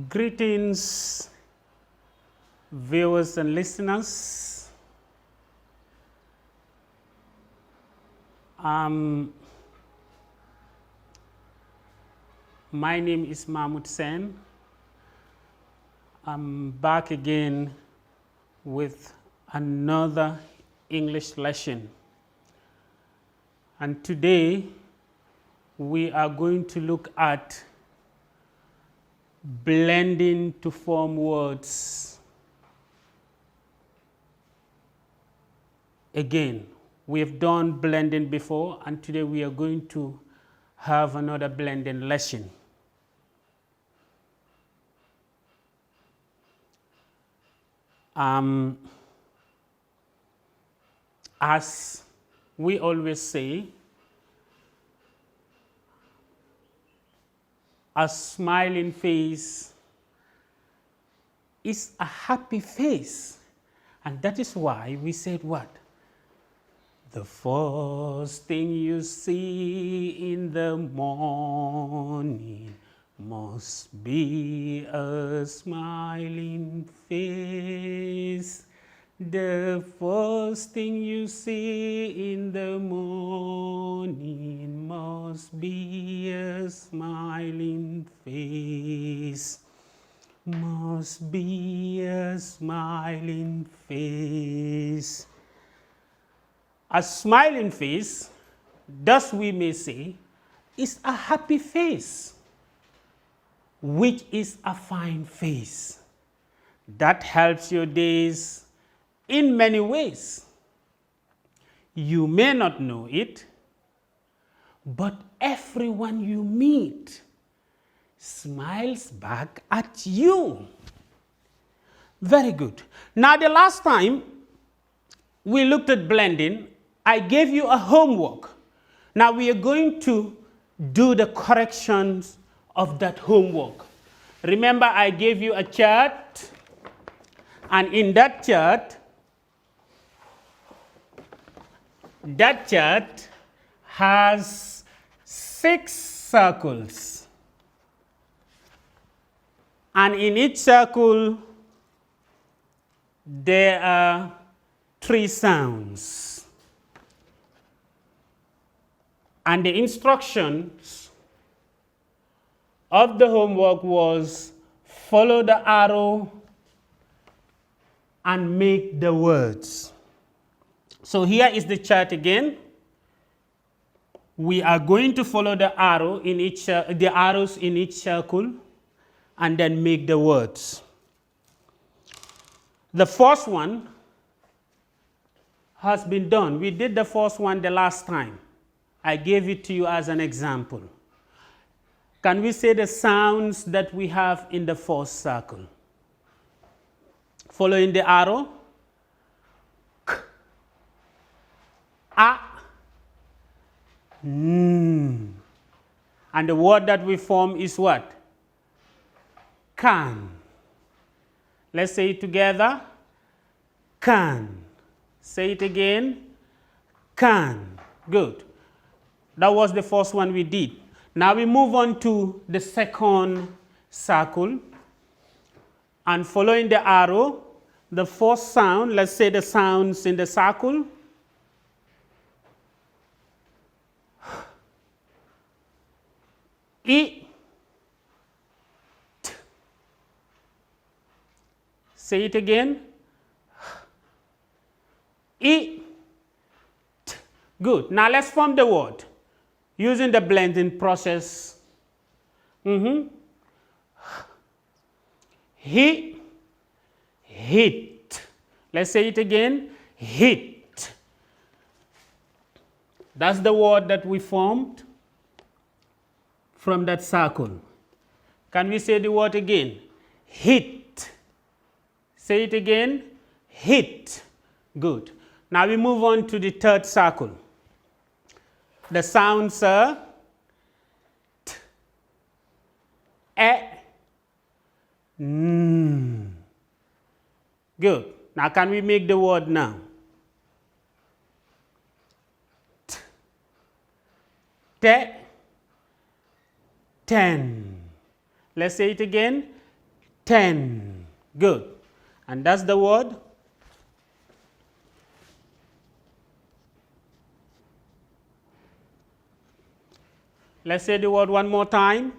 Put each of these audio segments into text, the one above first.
Greetings, viewers and listeners. My name is Mahmoud Sen. I'm back again with another English lesson. And today we are going to look at blending to form words. Again, we have done blending before, and today we are going to have another blending lesson. As we always say, a smiling face is a happy face. And that is why we said what? The first thing you see in the morning must be a smiling face. The first thing you see in the morning must be a smiling face. Must be a smiling face. A smiling face, thus we may say, is a happy face, which is a fine face. That helps your days in many ways. You may not know it, but everyone you meet smiles back at you. Very good. Now, the last time we looked at blending, I gave you a homework. Now we are going to do the corrections of that homework. Remember, I gave you a chart, and in that chart has 6 circles. And in each circle, there are 3 sounds. And the instructions of the homework was follow the arrow and make the words. So here is the chart again. We are going to follow the arrow in each the arrows in each circle and then make the words. The first one has been done. We did the first one the last time. I gave it to you as an example. Can we say the sounds that we have in the first circle? Following the arrow. K, a, n. And the word that we form is what? Can. Let's say it together. Can. Say it again. Can. Good. That was the first one we did. Now we move on to the second circle. And following the arrow, the first sound, let's say the sounds in the circle. I, t. Say it again. I, t. Good. Now let's form the word using the blending process. He, hit. Let's say it again. Hit. That's the word that we formed from that circle. Can we say the word again? Hit. Say it again. Hit. Good. Now we move on to the third circle. The sounds are t, e, n. Good. Now can we make the word now? T, te, 10. Let's say it again. 10. Good. And that's the word. Let's say the word one more time.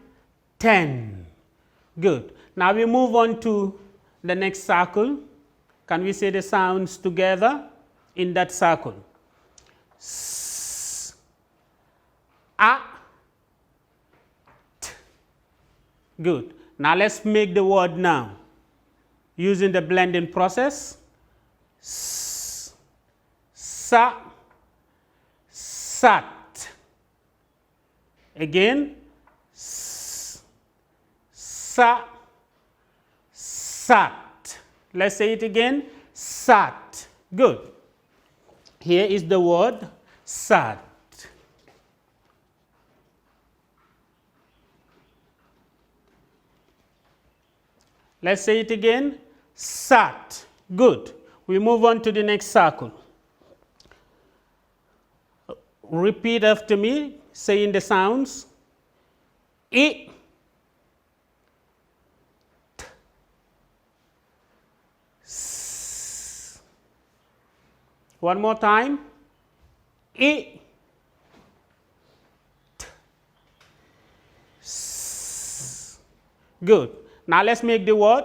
10. Good. Now we move on to the next circle. Can we say the sounds together in that circle? S, a, t. Good. Now let's make the word now using the blending process. S, sa, sat. Again, s, sa, sat. Let's say it again, sat. Good. Here is the word sat. Let's say it again, sat. Good. We move on to the next circle. Repeat after me, saying the sounds. I, t, s. One more time. I, t, s. Good. Now let's make the word.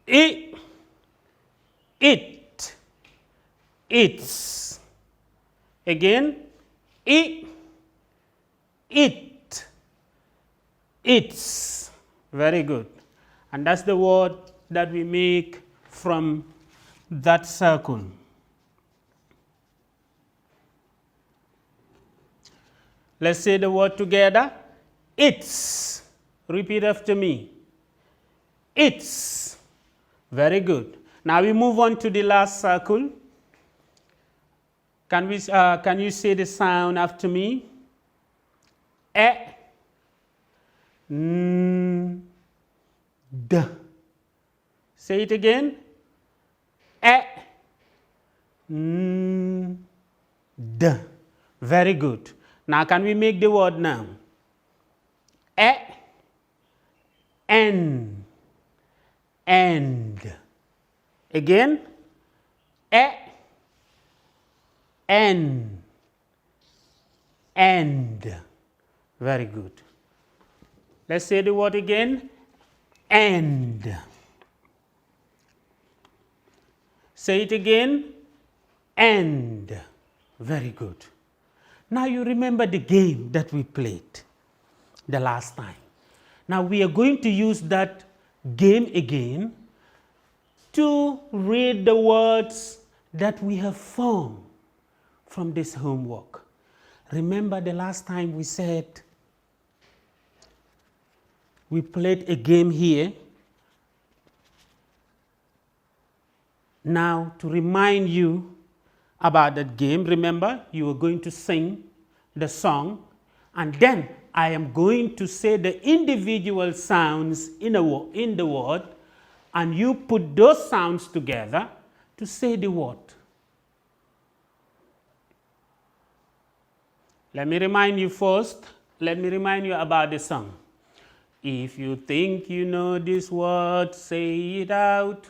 I, it, its. Again, I, it, its. Very good. And that's the word that we make from that circle. Let's say the word together. It's. Repeat after me. It's. Very good. Now we move on to the last circle. Can you say the sound after me? E, n, d. Say it again. E, n, d. Very good. Now can we make the word now? E, n, and. Again. E, n, and. Very good. Let's say the word again. And. Say it again. And. Very good. Now you remember the game that we played the last time. Now we are going to use that game again to read the words that we have formed from this homework. Remember the last time we said we played a game here. Now to remind you about that game, remember you were going to sing the song and then I am going to say the individual sounds in the word and you put those sounds together to say the word. Let me remind you first, let me remind you about the song. If you think you know this word, say it out.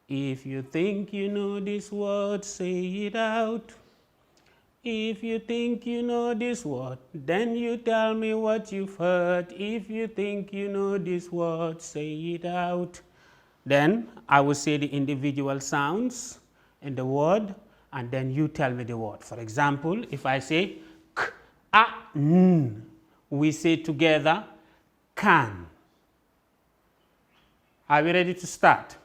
If you think you know this word, say it out. If you think you know this word, then you tell me what you've heard. If you think you know this word, say it out. Then I will say the individual sounds in the word, and then you tell me the word. For example, if I say k, a, n, we say together can. Are we ready to start?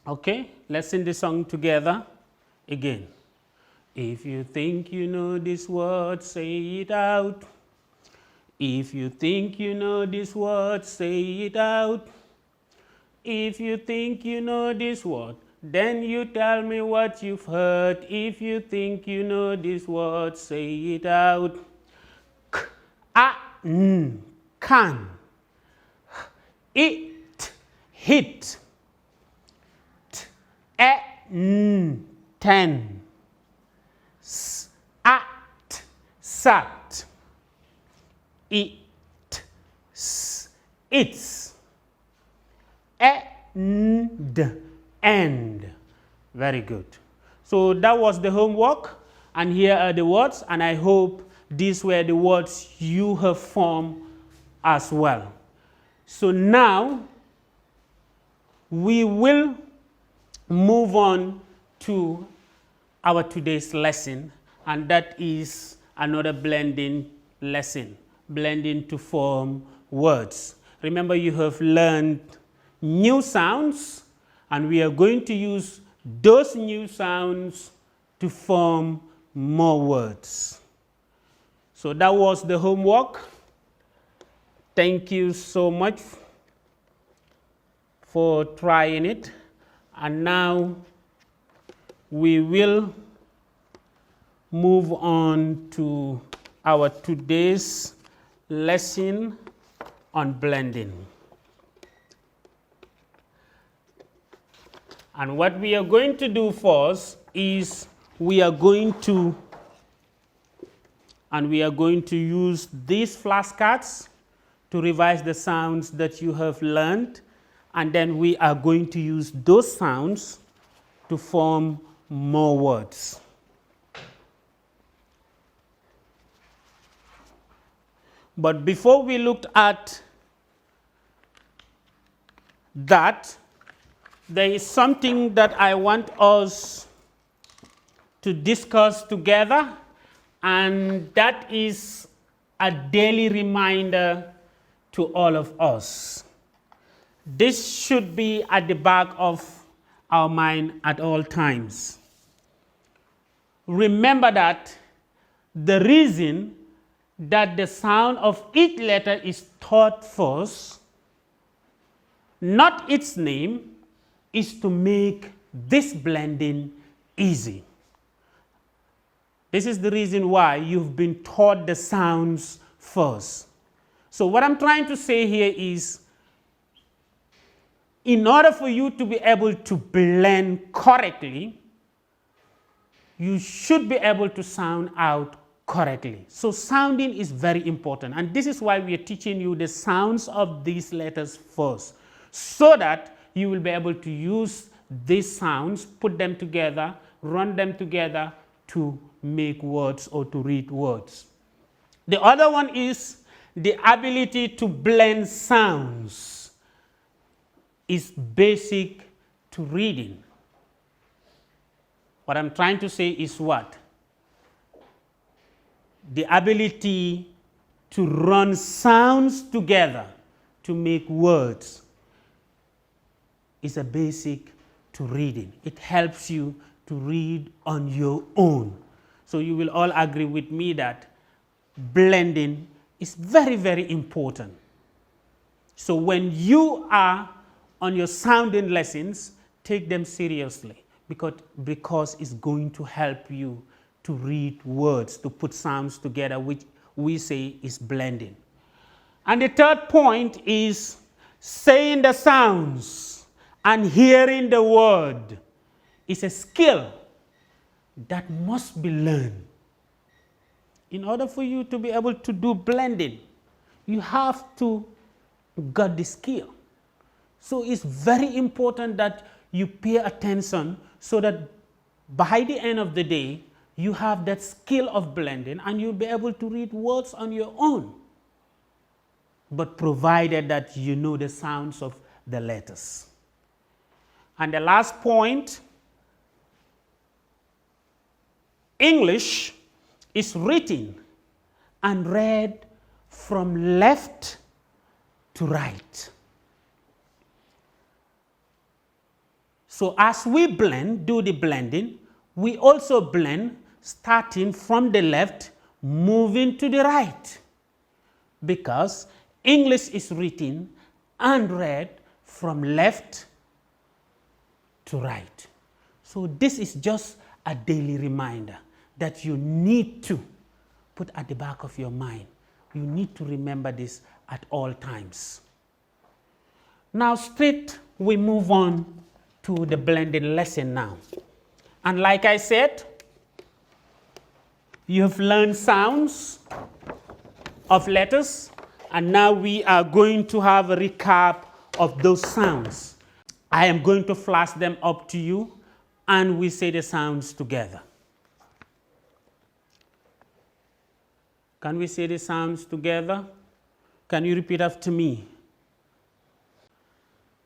Okay, let's sing the song together again. If you think you know this word, say it out. If you think you know this word, say it out. If you think you know this word, then you tell me what you've heard. If you think you know this word, say it out. K, a, n, can. It, hit. T, e, n, ten. S, at, sat. It, s, its. end. Very good. So that was the homework, and here are the words, and I hope these were the words you have formed as well. So now we will move on to our today's lesson, and that is another blending lesson, blending to form words. Remember, you have learned new sounds, and we are going to use those new sounds to form more words. So that was the homework. Thank you so much for trying it. And now we will move on to our today's lesson on blending. And what we are going to do first is we are going to use these flashcards to revise the sounds that you have learned, and then we are going to use those sounds to form more words. But before we looked at that, there is something that I want us to discuss together, and that is a daily reminder to all of us. This should be at the back of our mind at all times. Remember that the reason that the sound of each letter is taught first, not its name, is to make this blending easy. This is the reason why you've been taught the sounds first. So what I'm trying to say here is, in order for you to be able to blend correctly, you should be able to sound out correctly. So sounding is very important, and this is why we are teaching you the sounds of these letters first, so that you will be able to use these sounds, put them together, run them together to make words or to read words. The other one is the ability to blend sounds is basic to reading. What I'm trying to say is what? The ability to run sounds together to make words is a basic to reading. It helps you to read on your own. So you will all agree with me that blending is very, very important. So when you are on your sounding lessons, take them seriously, because it's going to help you to read words, to put sounds together, which we say is blending. And the third point is saying the sounds and hearing the word is a skill that must be learned. In order for you to be able to do blending, you have to get the skill. So it's very important that you pay attention so that by the end of the day, you have that skill of blending and you'll be able to read words on your own. But provided that you know the sounds of the letters. And the last point, English is written and read from left to right. So as we do the blending, we also blend starting from the left, moving to the right. Because English is written and read from left to right. So this is just a daily reminder that you need to put at the back of your mind. You need to remember this at all times. Now straight we move on to the blending lesson now. And like I said, you have learned sounds of letters, and now we are going to have a recap of those sounds. I am going to flash them up to you, and we say the sounds together. Can we say the sounds together? Can you repeat after me?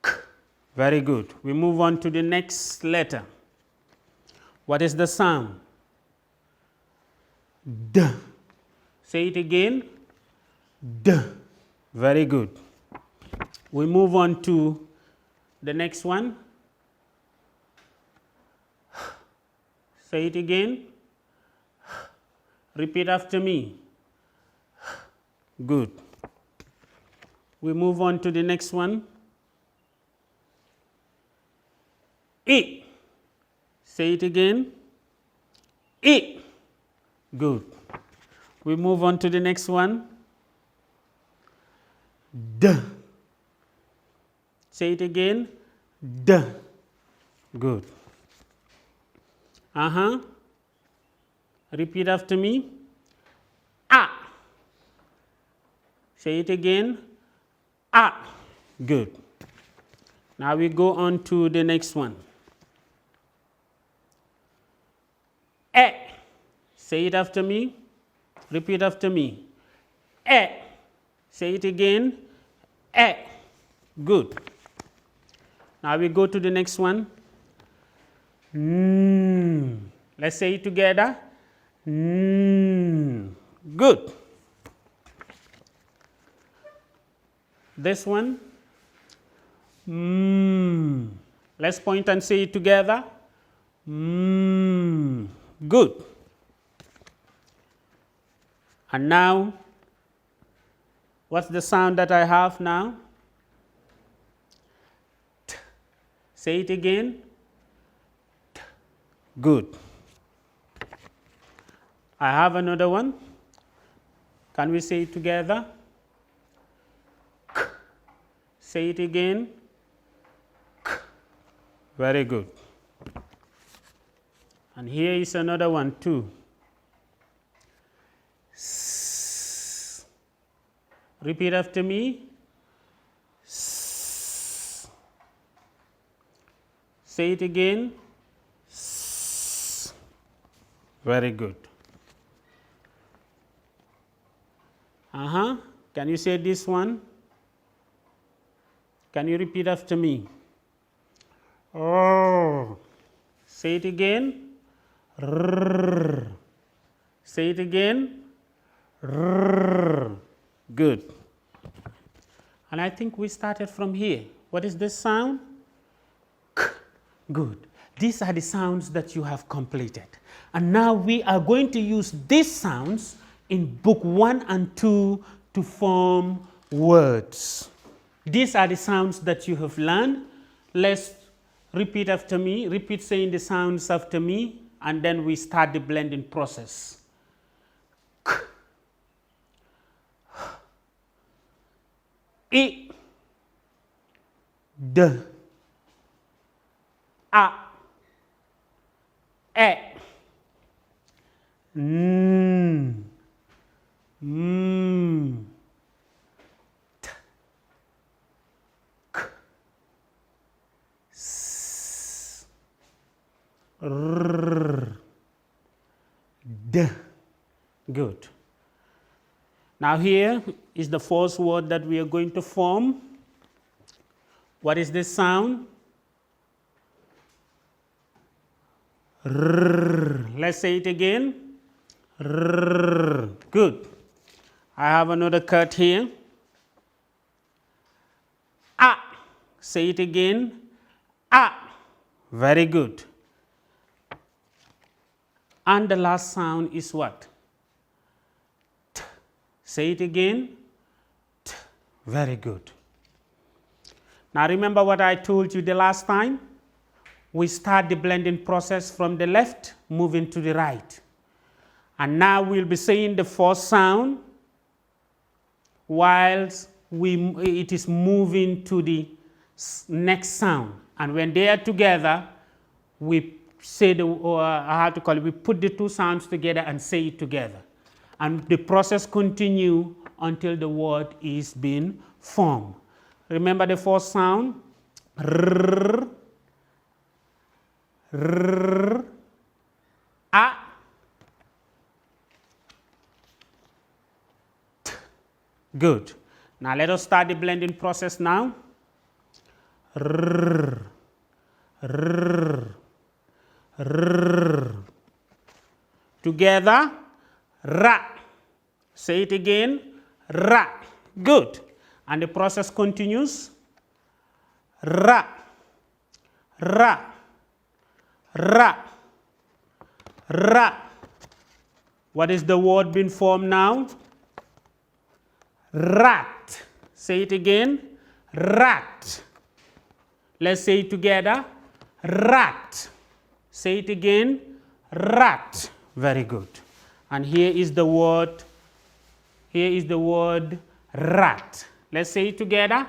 K. Very good. We move on to the next letter. What is the sound? D. Say it again. D. Very good. We move on to the next one. Say it again. Repeat after me. Good. We move on to the next one. E. Say it again. E. Good. We move on to the next one. D. Say it again. D. Good. Repeat after me. A. Say it again. A. Good. Now we go on to the next one. E. Say it after me. Repeat after me. E. Say it again. E. Good. Now we go to the next one. Let's say it together. Good. This one. Let's point and say it together. Good. And now, what's the sound that I have now? T. Say it again. T. Good. I have another one. Can we say it together? K. Say it again. K. Very good. And here is another one too. S. Repeat after me. S. Say it again. S. Very good. Can you say this one? Can you repeat after me? Oh. Say it again. R. Say it again. R. Good. And I think we started from here. What is this sound? K. Good. These are the sounds that you have completed. And now we are going to use these sounds in book 1 and 2 to form words. These are the sounds that you have learned. Let's repeat after me. Repeat saying the sounds after me, and then we start the blending process. K. I. D. A. E. N. T. K. S. R. D. Good. Now here is the first word that we are going to form. What is this sound? R. Let's say it again. R. Good. I have another cut here. A. Say it again. A. Very good. And the last sound is what? T. Say it again. T. Very good. Now remember what I told you the last time? We start the blending process from the left, moving to the right. And now we'll be saying the first sound whilst it is moving to the next sound. And when they are together, we say we put the two sounds together and say it together. And the process continues until the word is being formed. Remember the first sound? R, r, a, t. Good. Now let us start the blending process now. R, r, r. Together, ra. Say it again, ra. Good. And the process continues. Ra, ra, ra, ra. What is the word being formed now? Rat. Say it again, rat. Let's say it together, rat. Say it again, rat. Very good. And here is the word rat. Let's say it together,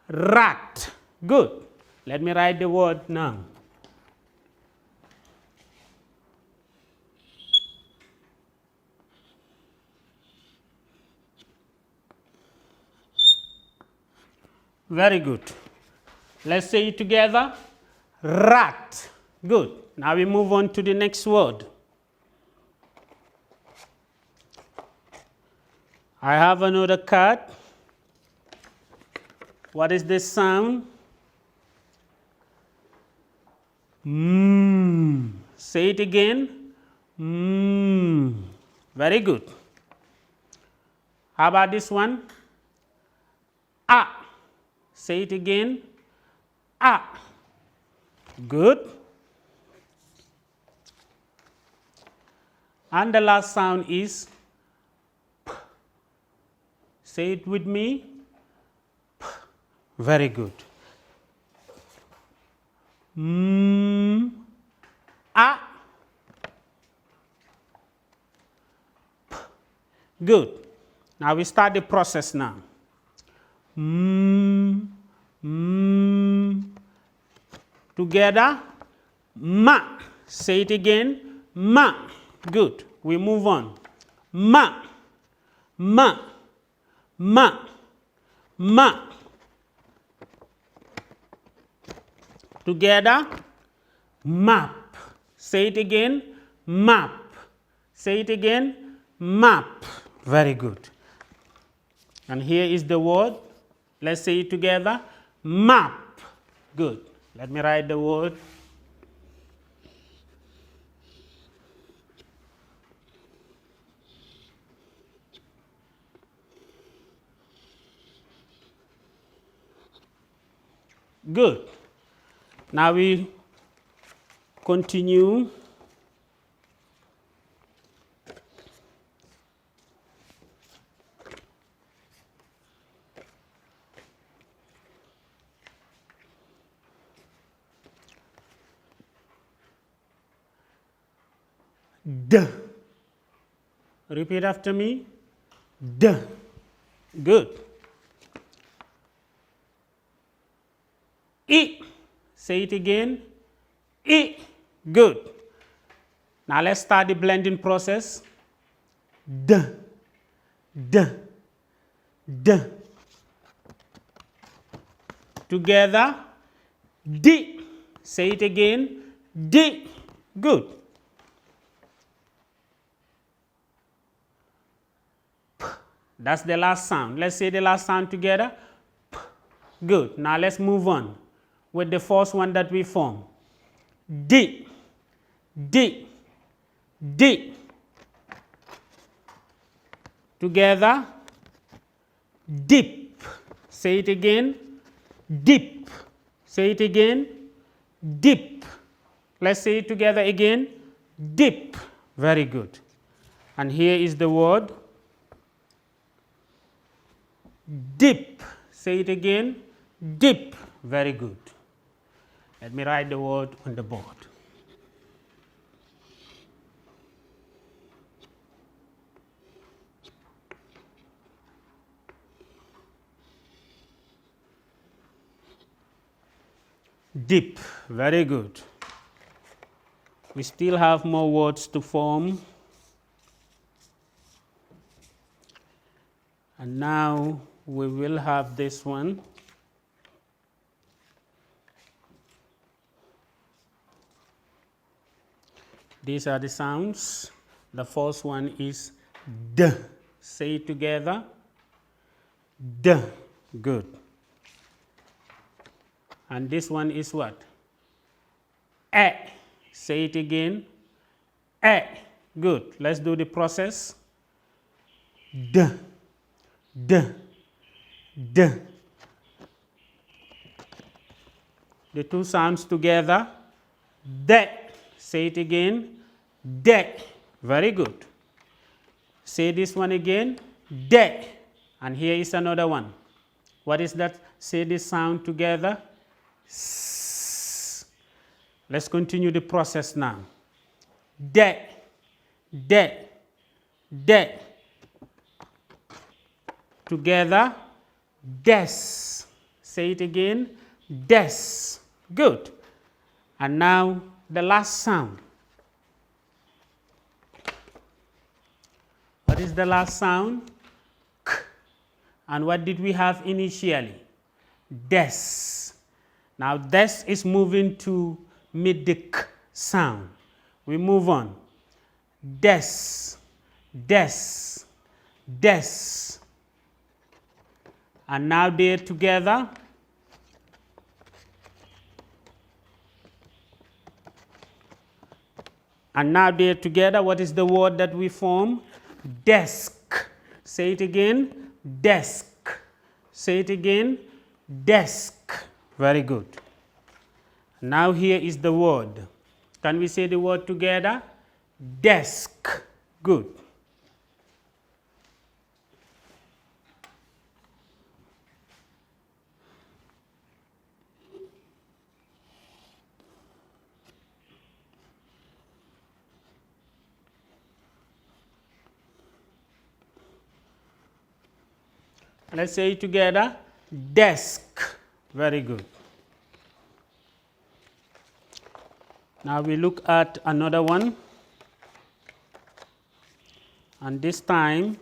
rat. Good. Let me write the word now. Very good. Let's say it together, rat. Good. Now we move on to the next word. I have another card. What is this sound? Mm. Say it again. Mm. Very good. How about this one? Ah. Say it again. Ah. Good. And the last sound is P. Say it with me. P. Very good. Mm. Ah. P. Good. Now we start the process now. Mm. Mm. Together. Ma. Say it again. Ma. Good. We move on. Ma. Ma. Ma. Ma. Together. Map. Say it again. Map. Say it again. Map. Very good. And here is the word. Let's say it together. Map. Good. Let me write the word. Good. Now we continue. D. Repeat after me. D. Good. E. Say it again. E. Good. Now let's start the blending process. D. D. D. Together. D. Say it again. D. Good. P. That's the last sound. Let's say the last sound together. P. Good. Now let's move on with the first one that we formed. D. D. D. Together. Dip. Say it again. Dip. Say it again. Dip. Let's say it together again. Dip. Very good. And here is the word. Dip. Say it again. Dip. Very good. Let me write the word on the board. Dip. Very good. We still have more words to form. And now we will have this one. These are the sounds. The first one is D. Say it together. D. Good. And this one is what? E. Say it again. E. Good. Let's do the process. D. D. D. The two sounds together. D. Say it again. D. Very good. Say this one again. D. And here is another one. What is that? Say this sound together. S. Let's continue the process now. D. D. D. Together. Des. Say it again. Des. Good. And now the last sound. What is the last sound? K. And what did we have initially? Des. Now des is moving to meet the k sound. We move on. Des. Des. Des. And now they're together. And now they're together. What is the word that we form? Desk. Say it again. Desk. Say it again. Desk. Very good. Now here is the word. Can we say the word together? Desk. Good. Let's say it together. Desk. Very good. Now we look at another one. And this time,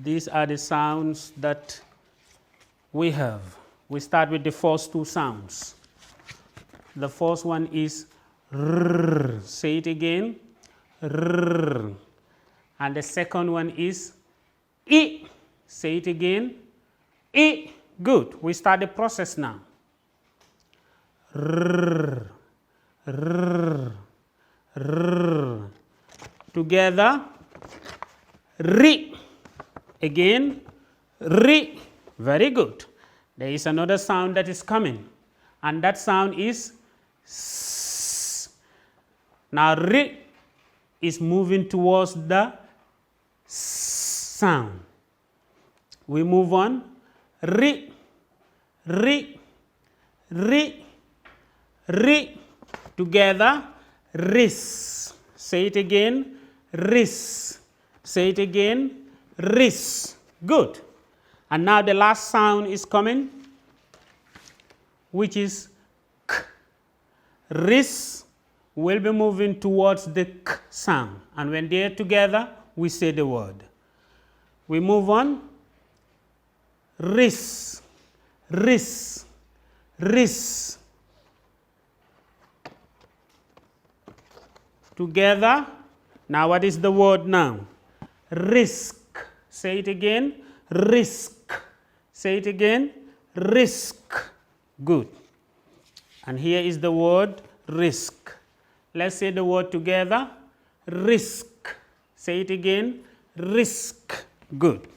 these are the sounds that we have. We start with the first two sounds. The first one is R. Say it again. R. And the second one is I. Say it again. I. Good. We start the process now. R. R. R. Together. Ri. Again. Ri. Very good. There is another sound that is coming. And that sound is S. Now Ri is moving towards the S sound. We move on. Ri. Ri. Ri. Ri. Together. Ris. Say it again. Ris. Say it again. Ris. Good. And now the last sound is coming, which is K. Ris will be moving towards the K sound. And when they're together, we say the word. We move on. Ris. Ris. Ris. Together. Now what is the word now? Risk. Say it again. Risk. Say it again. Risk. Good. And here is the word risk. Let's say the word together. Risk. Say it again. Risk. Good.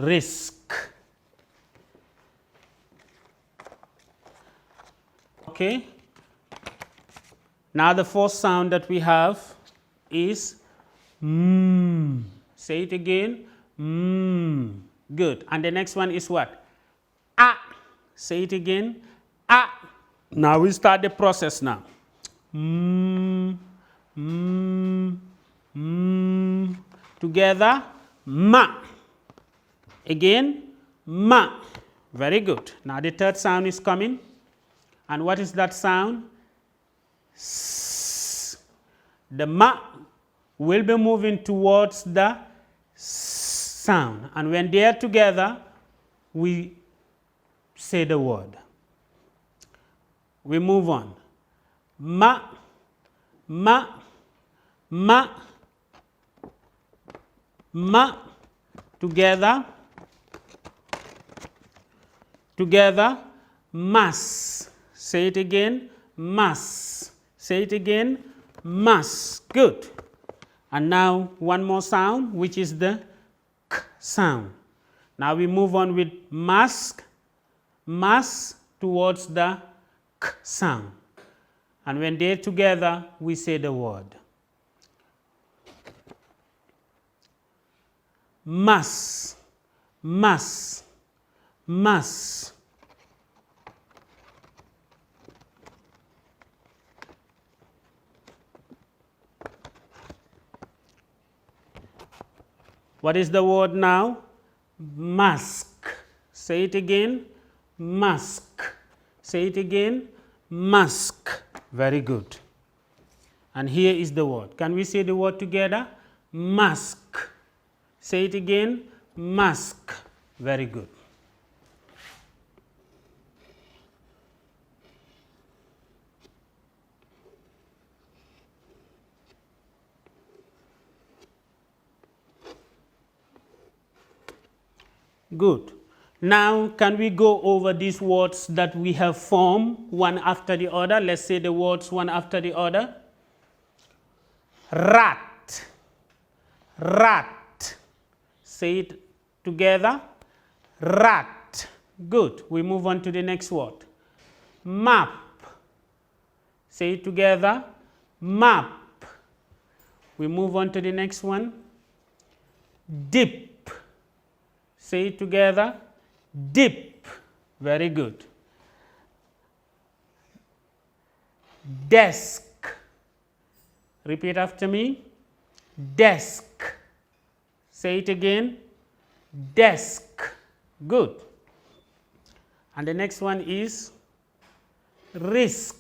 Risk. Okay. Now the first sound that we have is mm. Say it again. Mm. Good. And the next one is what? Ah. Say it again. Ah. Now we start the process now. Mm. Mm. Mm. Together. Ma. Again, ma. Very good. Now the third sound is coming. And what is that sound? S. The ma will be moving towards the sound. And when they are together, we say the word. We move on. Ma, ma, ma, ma, together, together, mas. Say it again, mas. Say it again, mas. Good. And now one more sound, which is the k sound. Now we move on with mask, mas towards the k sound. And when they're together, we say the word. Mas, mas, mas. What is the word now? Mask. Say it again. Mask. Say it again. Mask. Very good. And here is the word. Can we say the word together? Mask. Say it again. Mask. Very good. Good. Now, can we go over these words that we have formed one after the other? Let's say the words one after the other. Rat. Rat. Say it together. Rat. Good. We move on to the next word. Map. Say it together. Map. We move on to the next one. Dip. Say it together. Dip. Very good. Desk. Repeat after me. Desk. Say it again. Desk. Good. And the next one is risk.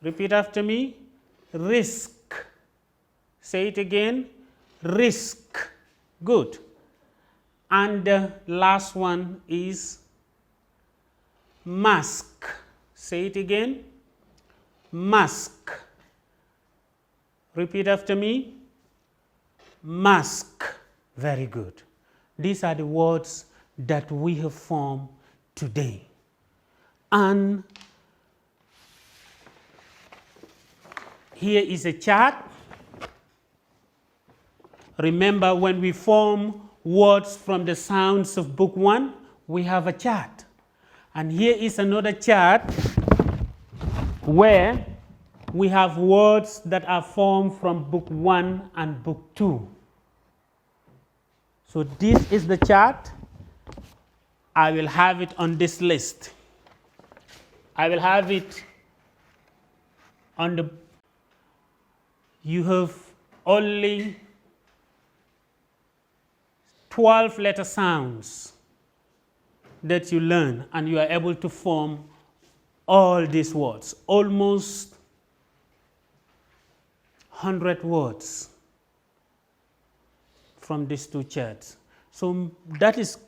Repeat after me. Risk. Say it again. Risk. Good. And the last one is mask. Say it again. Mask. Repeat after me. Mask. Very good. These are the words that we have formed today. And here is a chart. Remember, when we form words from the sounds of book 1, we have a chart. And here is another chart where we have words that are formed from book 1 and book 2. So this is the chart. I will have it on this list. I will have it on the, you have only 12 letter sounds that you learn, and you are able to form all these words, almost 100 words from these two charts. So that is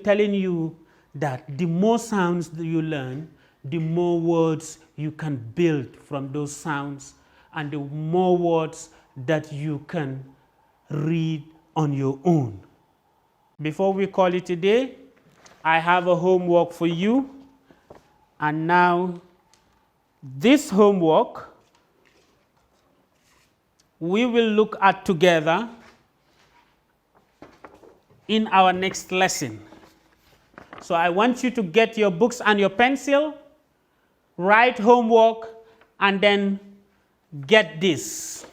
telling you that the more sounds that you learn, the more words you can build from those sounds, and the more words that you can read on your own. Before we call it a day, I have a homework for you. And now, this homework we will look at together in our next lesson. So I want you to get your books and your pencil, write homework, and then get this.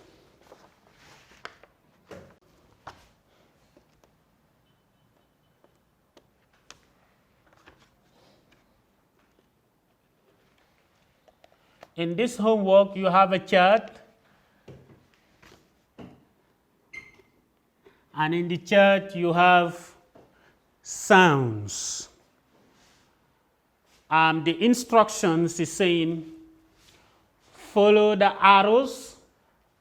In this homework, you have a chart, and in the chart, you have sounds. The instructions is saying follow the arrows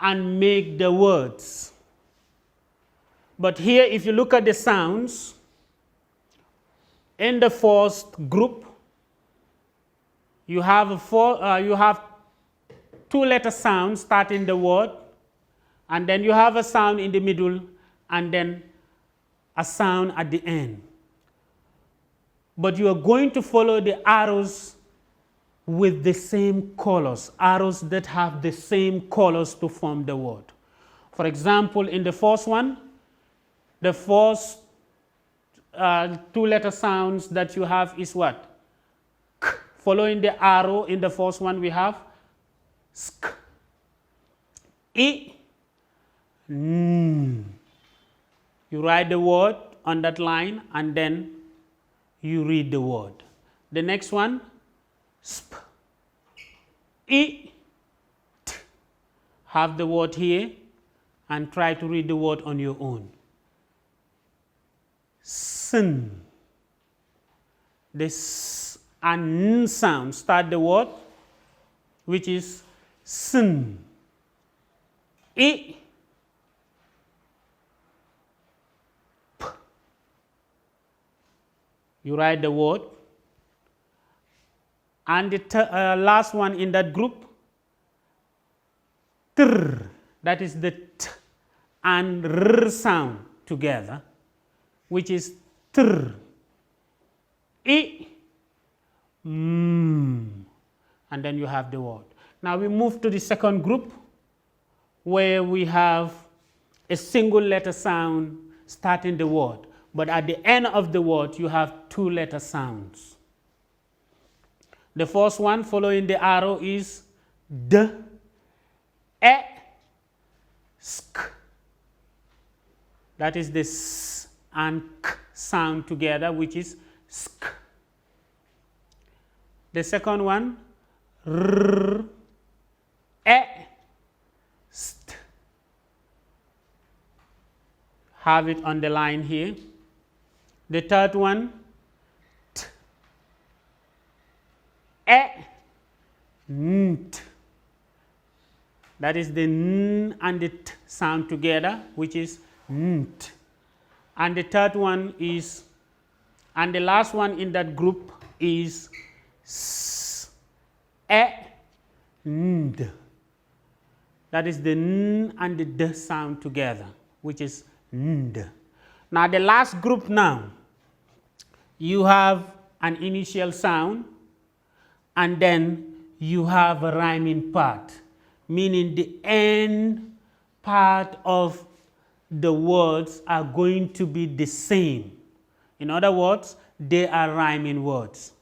and make the words. But here, if you look at the sounds, in the first group, you have two-letter sounds starting the word, and then you have a sound in the middle, and then a sound at the end. But you are going to follow the arrows with the same colors, arrows that have the same colors to form the word. For example, in the first one, the first two-letter sounds that you have is what? K. Following the arrow in the first one, we have sk, I, n. You write the word on that line and then you read the word. The next one, sp, I, t. Have the word here and try to read the word on your own. Sin. The s and n sound start the word, which is sin. I, p. You write the word. And the last one in that group, tr. That is the t and r sound together, which is tr. I, and then you have the word. Now we move to the second group, where we have a single letter sound starting the word, but at the end of the word you have two-letter sounds. The first one following the arrow is d, e, sk. That is the s and k sound together, which is sk. The second one, r, e, st. Have it on the line here. The third one, t, e, nt. That is the n and the t sound together, which is nt. And the third one is, and the last one in that group is s, e, nd. That is the n and the d sound together, which is nd. Now the last group now, you have an initial sound and then you have a rhyming part, meaning the end part of the words are going to be the same. In other words, they are rhyming words.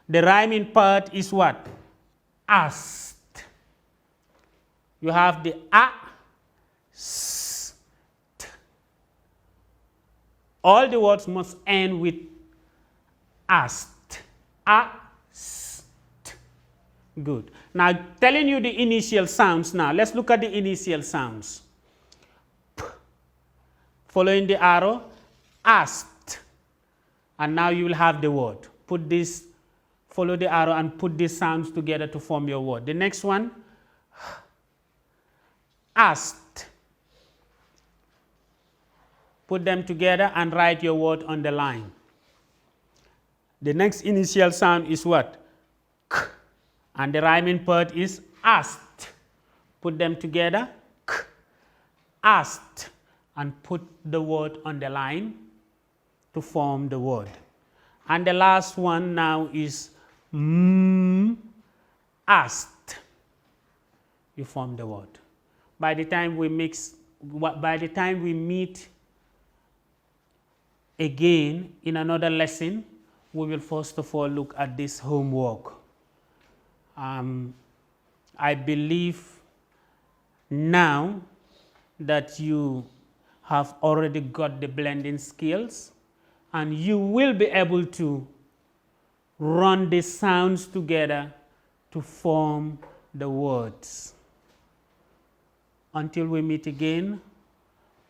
The rhyming part is what? Asked. You have the a, s, t. All the words must end with asked. A, s, t. Good. Now, telling you the initial sounds now. Let's look at the initial sounds. P. Following the arrow, asked. And now you will have the word. Put this, follow the arrow and put these sounds together to form your word. The next one, asked. Put them together and write your word on the line. The next initial sound is what? K. And the rhyming part is asked. Put them together, k, asked, and put the word on the line to form the word. And the last one now is asked. You form the word. By the time we meet again in another lesson, we will first of all look at this homework. I believe now that you have already got the blending skills and you will be able to run the sounds together to form the words. Until we meet again,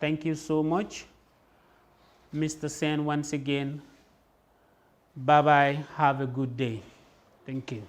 thank you so much. Mr. Sen, once again, bye-bye, have a good day. Thank you.